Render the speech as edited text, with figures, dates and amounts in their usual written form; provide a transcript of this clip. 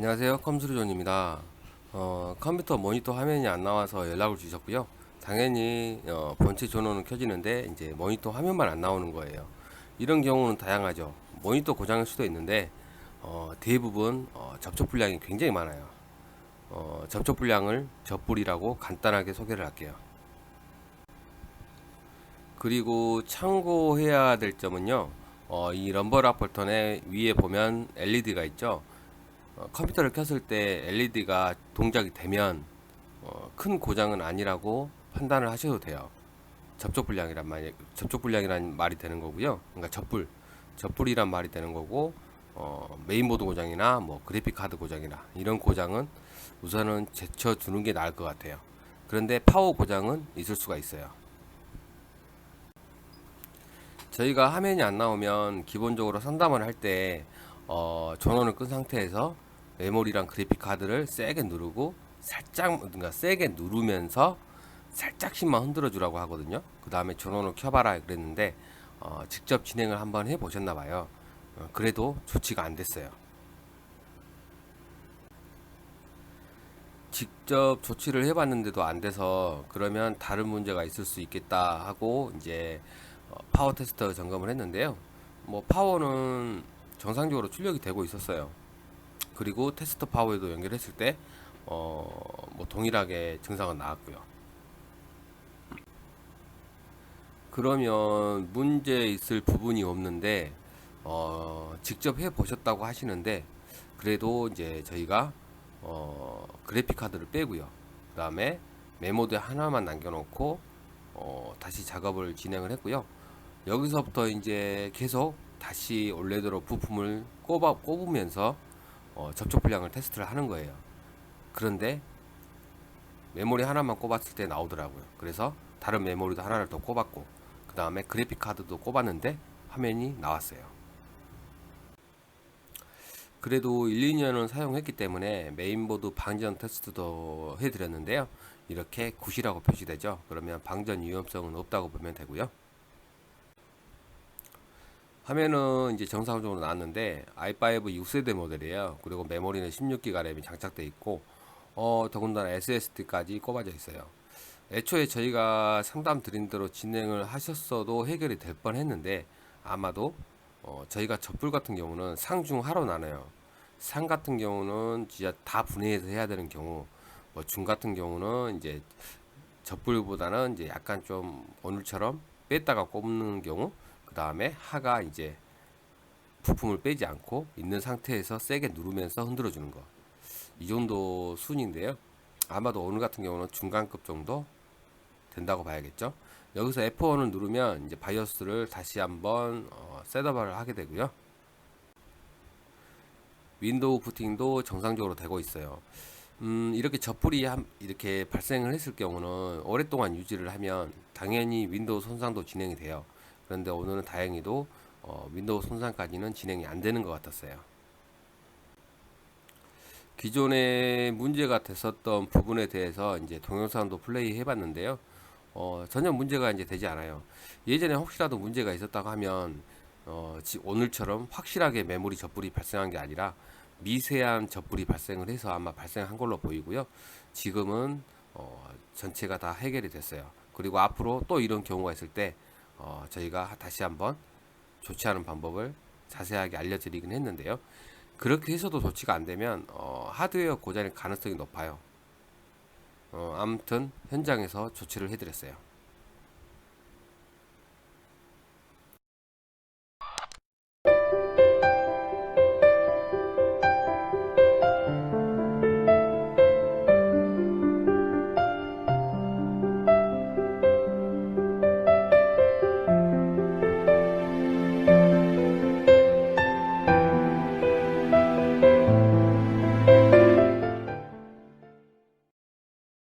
안녕하세요, 컴스루존입니다. 컴퓨터 모니터 화면이 안 나와서 연락을 주셨고요. 당연히 본체 전원은 켜지는데 이제 모니터 화면만 안 나오는 거예요. 이런 경우는 다양하죠. 모니터 고장일 수도 있는데 대부분 접촉 불량이 굉장히 많아요. 접촉 불량을 접불이라고 간단하게 소개를 할게요. 그리고 참고해야 될 점은요. 이 럼버락 버튼의 위에 보면 LED가 있죠. 컴퓨터를 켰을 때 LED가 동작이 되면 큰 고장은 아니라고 판단을 하셔도 돼요. 접촉불량이란 말이 되는 거고요. 그러니까 접불이란 말이 되는 거고, 메인보드 고장이나 뭐 그래픽 카드 고장이나 이런 고장은 우선은 제쳐 두는 게 나을 것 같아요. 그런데 파워 고장은 있을 수가 있어요. 저희가 화면이 안 나오면 기본적으로 상담을 할 때 전원을 끈 상태에서 메모리랑 그래픽 카드를 세게 누르고 살짝, 그러니까 세게 누르면서 살짝씩만 흔들어 주라고 하거든요. 그 다음에 전원을 켜봐라 그랬는데 직접 진행을 한번 해 보셨나 봐요. 그래도 조치가 안 됐어요. 직접 조치를 해봤는데도 안 돼서 그러면 다른 문제가 있을 수 있겠다 하고 이제 파워 테스터 점검을 했는데요. 뭐 파워는 정상적으로 출력이 되고 있었어요. 그리고 테스터 파워에도 연결했을 때 뭐 동일하게 증상은 나왔고요. 그러면 문제 있을 부분이 없는데 직접 해 보셨다고 하시는데 그래도 이제 저희가 그래픽 카드를 빼고요. 그 다음에 메모드 하나만 남겨놓고 다시 작업을 진행을 했고요. 여기서부터 이제 계속 다시 원래대로 부품을 꼽으면서 접촉 불량을 테스트를 하는 거예요. 그런데 메모리 하나만 꼽았을 때 나오더라고요. 그래서 다른 메모리도 하나를 더 꼽았고 그 다음에 그래픽 카드도 꼽았는데 화면이 나왔어요. 그래도 1, 2년은 사용했기 때문에 메인보드 방전 테스트도 해드렸는데요. 이렇게 굿이라고 표시되죠. 그러면 방전 위험성은 없다고 보면 되고요. 화면은 이제 정상적으로 나왔는데 i5 6세대 모델이에요. 그리고 메모리는 16기가 램이 장착되어 있고 더군다나 SSD까지 꼽아져 있어요. 애초에 저희가 상담 드린 대로 진행을 하셨어도 해결이 될 뻔했는데 아마도 저희가 접불 같은 경우는 상중하로 나눠요. 상 같은 경우는 진짜 다 분해해서 해야 되는 경우, 뭐 중 같은 경우는 이제 접불보다는 이제 약간 좀 오늘처럼 뺐다가 꼽는 경우, 그 다음에 하가 이제 부품을 빼지 않고 있는 상태에서 세게 누르면서 흔들어 주는 거. 이 정도 순인데요. 아마도 오늘 같은 경우는 중간급 정도 된다고 봐야겠죠. 여기서 F1을 누르면 이제 바이오스를 다시 한번 셋업을 하게 되고요. 윈도우 부팅도 정상적으로 되고 있어요. 이렇게 접불이 이렇게 발생을 했을 경우는 오랫동안 유지를 하면 당연히 윈도우 손상도 진행이 돼요. 그런데 오늘은 다행히도 윈도우 손상까지는 진행이 안 되는 것 같았어요. 기존에 문제가 됐었던 부분에 대해서 이제 동영상도 플레이 해봤는데요. 전혀 문제가 이제 되지 않아요. 예전에 혹시라도 문제가 있었다고 하면 오늘처럼 확실하게 메모리 접불이 발생한 게 아니라 미세한 접불이 발생을 해서 아마 발생한 걸로 보이고요. 지금은 전체가 다 해결이 됐어요. 그리고 앞으로 또 이런 경우가 있을 때 저희가 다시 한번 조치하는 방법을 자세하게 알려드리긴 했는데요. 그렇게 해서도 조치가 안 되면 하드웨어 고장일 가능성이 높아요. 아무튼 현장에서 조치를 해드렸어요.